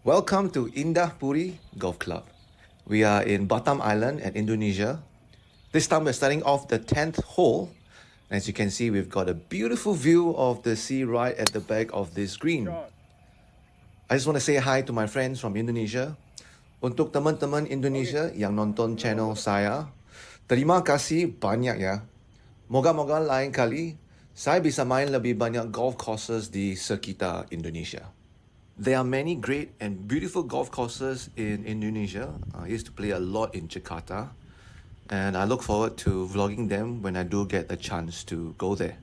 Welcome to Indah Puri Golf Club. We are in Batam Island at Indonesia. This time we're starting off the 10th hole. As you can see, we've got a beautiful view of the sea right at the back of this green. I just want to say hi to my friends from Indonesia. Untuk teman-teman Indonesia yang nonton channel saya, terima kasih banyak ya. Moga-moga lain kali saya bisa main lebih banyak golf courses di sekitar Indonesia. There are many great and beautiful golf courses in Indonesia. I used to play a lot in Jakarta, and I look forward to vlogging them when I do get the chance to go there.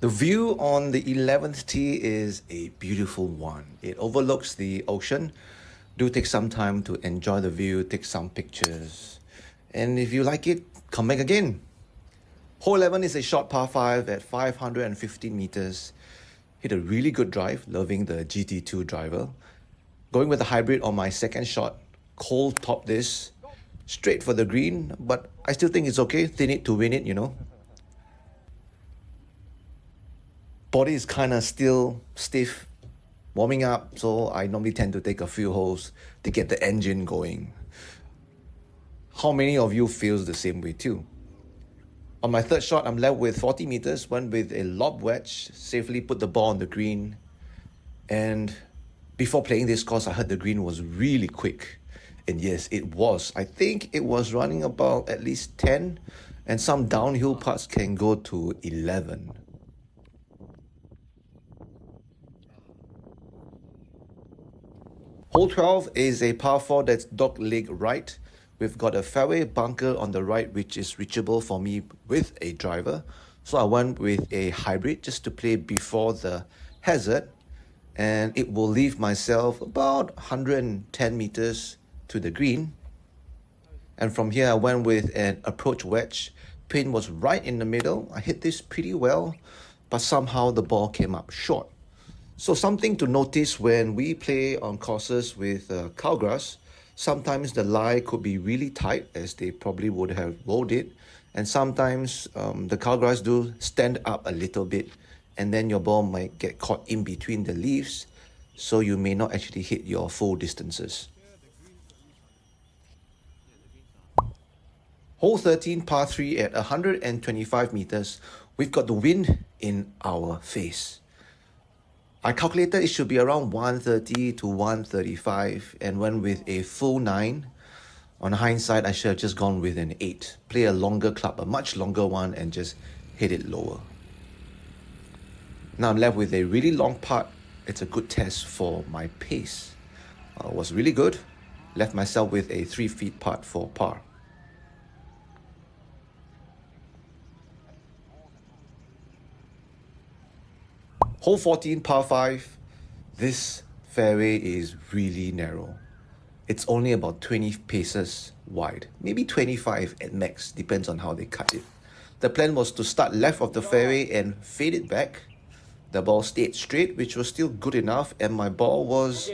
The view on the 11th tee is a beautiful one. It overlooks the ocean. Do take some time to enjoy the view, take some pictures. And if you like it, come back again. Hole 11 is a short par 5 at 515 meters. Hit a really good drive, loving the GT2 driver. Going with a hybrid on my second shot. Cold top this. Straight for the green, but I still think it's okay. Thin it to win it, you know. Body is kind of still stiff, warming up, so I normally tend to take a few holes to get the engine going. How many of you feels the same way too? On my third shot, I'm left with 40 meters, went with a lob wedge, safely put the ball on the green. And before playing this course, I heard the green was really quick. And yes, it was. I think it was running about at least 10, and some downhill parts can go to 11. Hole 12 is a par 4 that's dog leg right. We've got a fairway bunker on the right which is reachable for me with a driver. So I went with a hybrid just to play before the hazard. And it will leave myself about 110 meters to the green. And from here I went with an approach wedge. Pin was right in the middle. I hit this pretty well, but somehow the ball came up short. So something to notice when we play on courses with cowgrass, sometimes the lie could be really tight as they probably would have rolled it. And sometimes the cowgrass do stand up a little bit and then your ball might get caught in between the leaves. So you may not actually hit your full distances. Hole 13 par 3 at 125 meters, we've got the wind in our face. I calculated it should be around 130 to 135 and went with a full 9. On hindsight, I should have just gone with an 8. Play a longer club, a much longer one, and just hit it lower. Now I'm left with a really long putt. It's a good test for my pace. Was really good. Left myself with a 3 feet putt for par. Hole 14, par 5. This fairway is really narrow. It's only about 20 paces wide, maybe 25 at max, depends on how they cut it. The plan was to start left of the fairway and fade it back. The ball stayed straight, which was still good enough, and my ball was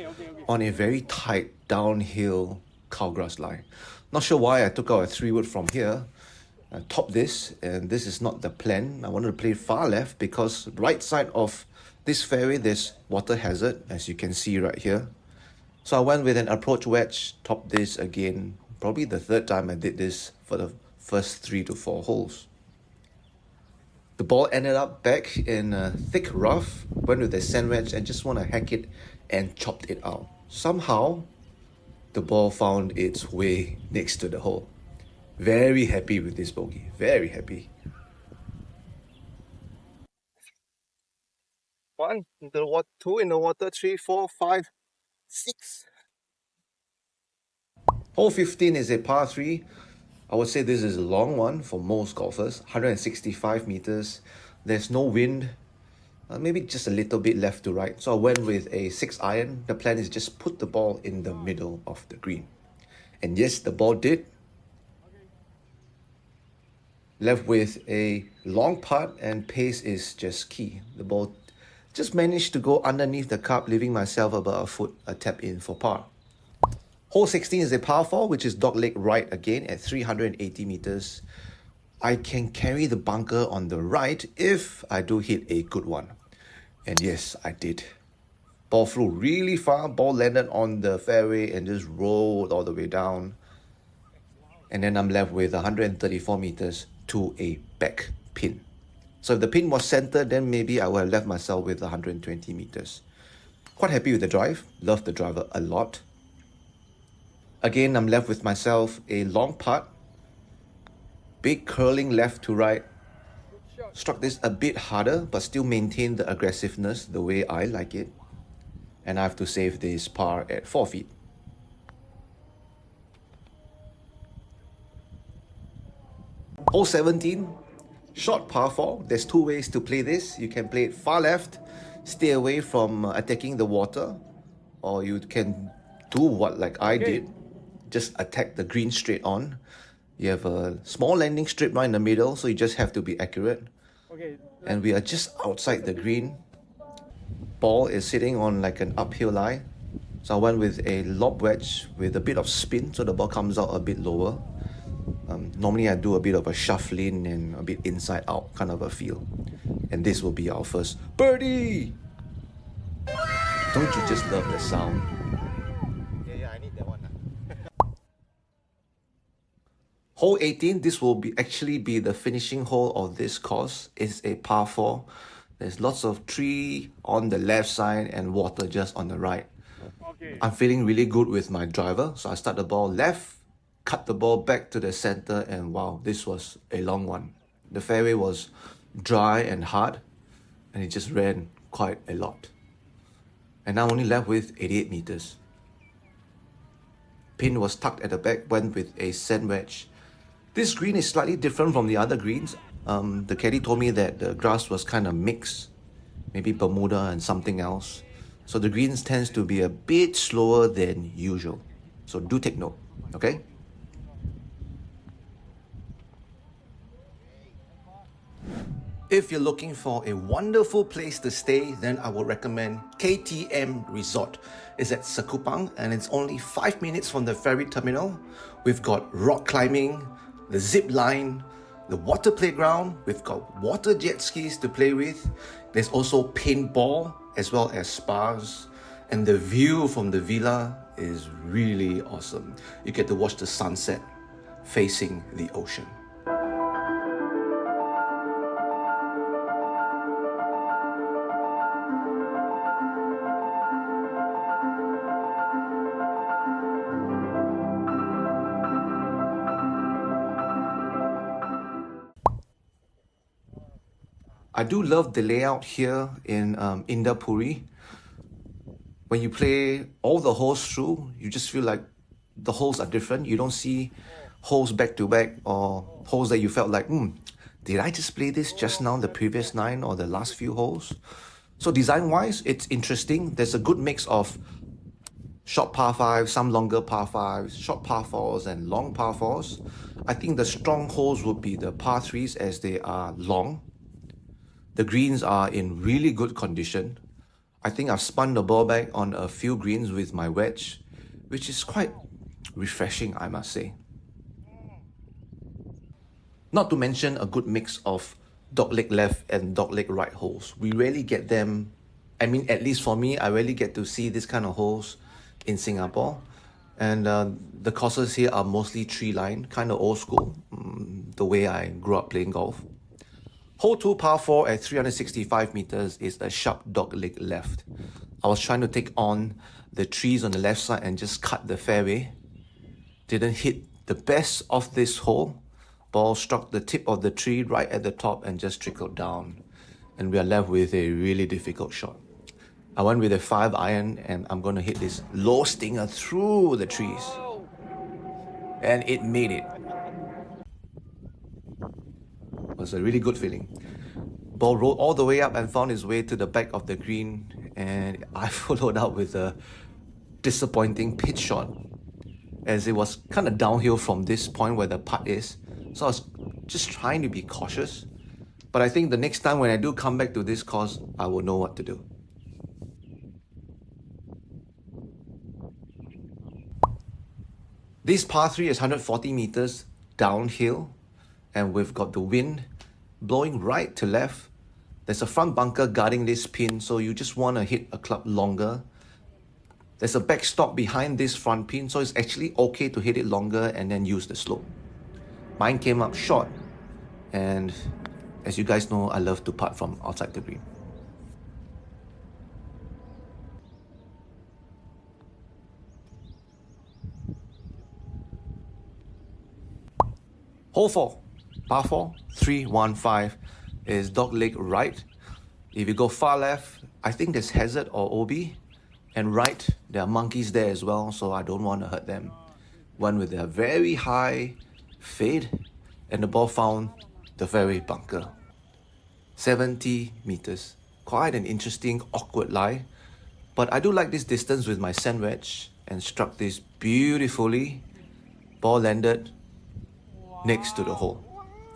on a very tight downhill cowgrass line. Not sure why I took out a 3-wood from here. I topped this, and this is not the plan. I wanted to play far left because right side of this fairway, there's water hazard, as you can see right here. So I went with an approach wedge, topped this again, probably the third time I did this for the first 3 to 4 holes. The ball ended up back in a thick rough, went with a sand wedge and just want to hack it and chopped it out. Somehow, the ball found its way next to the hole. Very happy with this bogey, very happy. 1 in the water, 2 in the water, 3, 4, 5, 6. Hole 15 is a par 3. I would say this is a long one for most golfers, 165 meters. There's no wind, maybe just a little bit left to right. So I went with a 6 iron. The plan is just put the ball in the middle of the green. And yes, the ball did. Left with a long putt, and pace is just key. The ball Just managed to go underneath the cup, leaving myself about a foot a tap in for par. Hole 16 is a par 4, which is dogleg right again at 380 meters. I can carry the bunker on the right if I do hit a good one. And yes, I did. Ball flew really far, ball landed on the fairway and just rolled all the way down. And then I'm left with 134 meters to a back pin. So if the pin was centered, then maybe I would have left myself with 120 meters. Quite happy with the drive, love the driver a lot. Again, I'm left with myself a long putt. Big curling left to right. Struck this a bit harder, but still maintained the aggressiveness the way I like it. And I have to save this par at 4 feet. Hole 17, short par 4. There's two ways to play this. You can play it far left, stay away from attacking the water, or you can do what like I did, just attack the green straight on. You have a small landing strip right in the middle, so you just have to be accurate. And we are just outside the green. Ball is sitting on like an uphill lie. So I went with a lob wedge with a bit of spin, so the ball comes out a bit lower. Normally I do a bit of a shuffling and a bit inside out kind of a feel. And this will be our first birdie! Don't you just love the sound? Yeah, I need that one. Hole 18, this will actually be the finishing hole of this course. It's a par 4. There's lots of tree on the left side and water just on the right. I'm feeling really good with my driver, so I start the ball left, cut the ball back to the center, and wow, this was a long one. The fairway was dry and hard, and it just ran quite a lot. And I'm only left with 88 meters. Pin was tucked at the back, went with a sand wedge. This green is slightly different from the other greens. The caddy told me that the grass was kind of mixed, maybe Bermuda and something else. So the greens tends to be a bit slower than usual. So do take note, okay? If you're looking for a wonderful place to stay, then I would recommend KTM Resort. It's at Sekupang and it's only 5 minutes from the ferry terminal. We've got rock climbing, the zip line, the water playground. We've got water jet skis to play with. There's also paintball as well as spas. And the view from the villa is really awesome. You get to watch the sunset facing the ocean. I do love the layout here in Indah Puri. When you play all the holes through, you just feel like the holes are different. You don't see holes back to back or holes that you felt like, did I just play this just now, the previous 9 or the last few holes? So design-wise, it's interesting. There's a good mix of short par 5s, some longer par 5s, short par 4s and long par 4s. I think the strong holes would be the par 3s as they are long. The greens are in really good condition. I think I've spun the ball back on a few greens with my wedge, which is quite refreshing, I must say. Not to mention a good mix of dogleg left and dogleg right holes. We rarely get them, I mean, at least for me, I rarely get to see this kind of holes in Singapore. And the courses here are mostly tree line, kind of old school, the way I grew up playing golf. Hole 2 par 4 at 365 meters is a sharp dogleg left. I was trying to take on the trees on the left side and just cut the fairway. Didn't hit the best of this hole. Ball struck the tip of the tree right at the top and just trickled down. And we are left with a really difficult shot. I went with a 5 iron and I'm going to hit this low stinger through the trees. And it made it. It was a really good feeling. Ball rolled all the way up and found its way to the back of the green, and I followed up with a disappointing pitch shot as it was kind of downhill from this point where the putt is. So I was just trying to be cautious. But I think the next time when I do come back to this course, I will know what to do. This par 3 is 140 meters downhill, and we've got the wind blowing right to left. There's a front bunker guarding this pin, so you just want to hit a club longer. There's a backstop behind this front pin, so it's actually okay to hit it longer and then use the slope. Mine came up short, and as you guys know, I love to putt from outside the green. Hole 4, par 4, 315 is dog leg right. If you go far left, I think there's hazard or OB. And right, there are monkeys there as well, so I don't want to hurt them. One with a very high fade, and the ball found the fairway bunker. 70 meters. Quite an interesting, awkward lie. But I do like this distance with my sand wedge and struck this beautifully. Ball landed next to the hole.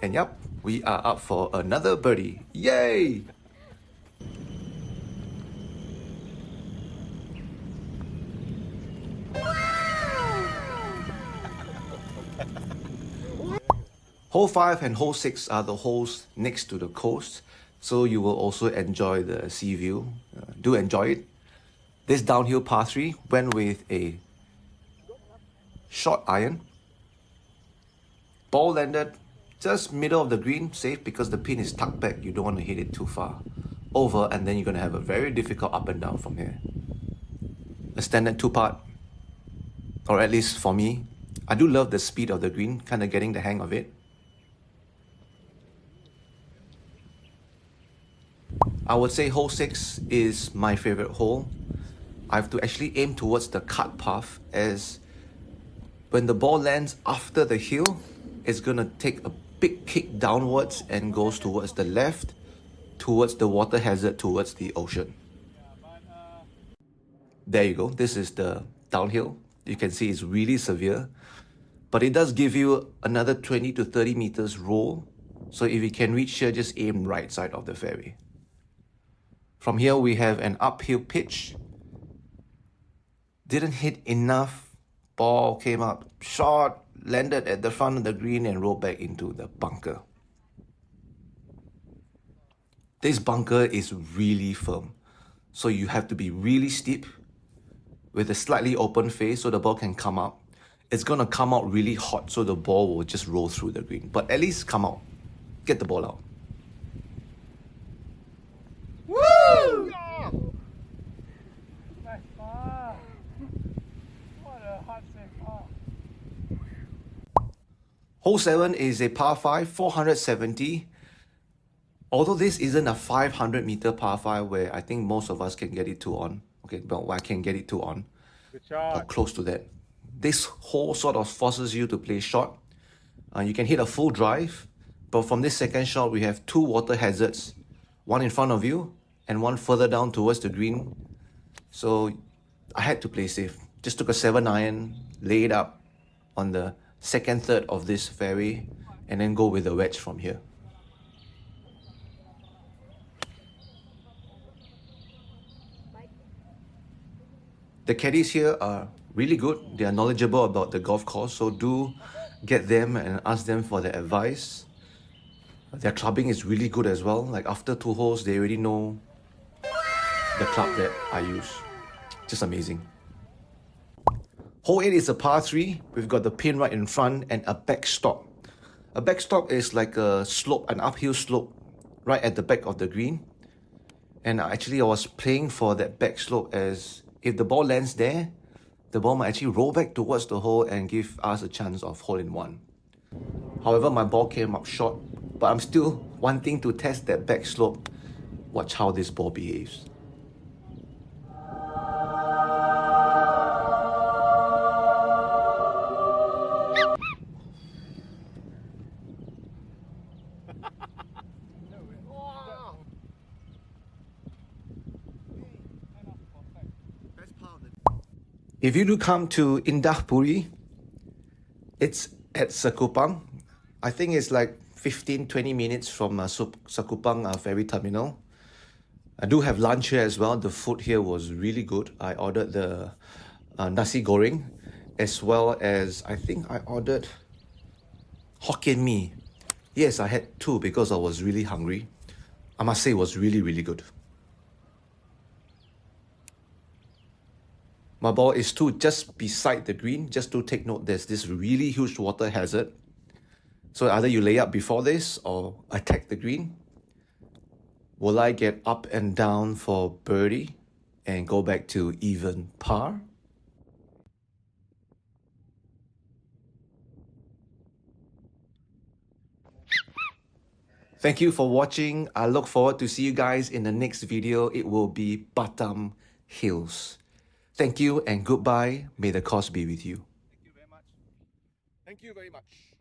And yep, we are up for another birdie. Yay! Hole 5 and hole 6 are the holes next to the coast, so you will also enjoy the sea view. Do enjoy it. This downhill par 3 went with a short iron. Ball landed just middle of the green, safe because the pin is tucked back. You don't want to hit it too far over, and then you're going to have a very difficult up and down from here. A standard 2-putt, or at least for me. I do love the speed of the green, kind of getting the hang of it. I would say hole 6 is my favorite hole. I have to actually aim towards the cut path, as when the ball lands after the hill, it's going to take a big kick downwards and goes towards the left, towards the water hazard, towards the ocean. There you go. This is the downhill. You can see it's really severe, but it does give you another 20 to 30 meters roll. So if you can reach here, just aim right side of the fairway. From here, we have an uphill pitch. Didn't hit enough. Ball came up short, landed at the front of the green and rolled back into the bunker. This bunker is really firm, so you have to be really steep with a slightly open face so the ball can come up. It's going to come out really hot, so the ball will just roll through the green, but at least come out. Get the ball out. Woo! Yeah! Nice par. What a hot safe par. Hole 7 is a par 5, 470. Although this isn't a 500 meter par 5 where I think most of us can get it 2 on. Okay, well, I can get it 2 on. Good Or shot. close to that. This hole sort of forces you to play short. You can hit a full drive, but from this second shot, we have 2 water hazards. One in front of you and one further down towards the green. So I had to play safe. Just took a 7-iron, lay it up on the second third of this fairway, and then go with a wedge from here. The caddies here are really good. They are knowledgeable about the golf course, so do get them and ask them for their advice. Their clubbing is really good as well. Like after 2 holes, they already know the club that I use. Just amazing. Hole 8 is a par 3. We've got the pin right in front and a backstop. A backstop is like a slope, an uphill slope right at the back of the green. And actually I was playing for that back slope, as if the ball lands there, the ball might actually roll back towards the hole and give us a chance of hole-in-one. However, my ball came up short, but I'm still wanting to test that back slope. Watch how this ball behaves. If you do come to Indah Puri, it's at Sekupang. I think it's like 15-20 minutes from Sekupang Ferry Terminal. I do have lunch here as well. The food here was really good. I ordered the nasi goreng, as well as I think I ordered Hokkien mee. Yes, I had two because I was really hungry. I must say it was really, really good. My ball is just beside the green. Just to take note, there's this really huge water hazard. So either you lay up before this or attack the green. Will I get up and down for birdie and go back to even par? Thank you for watching. I look forward to see you guys in the next video. It will be Batam Hills. Thank you and goodbye. May the course be with you. Thank you very much. Thank you very much.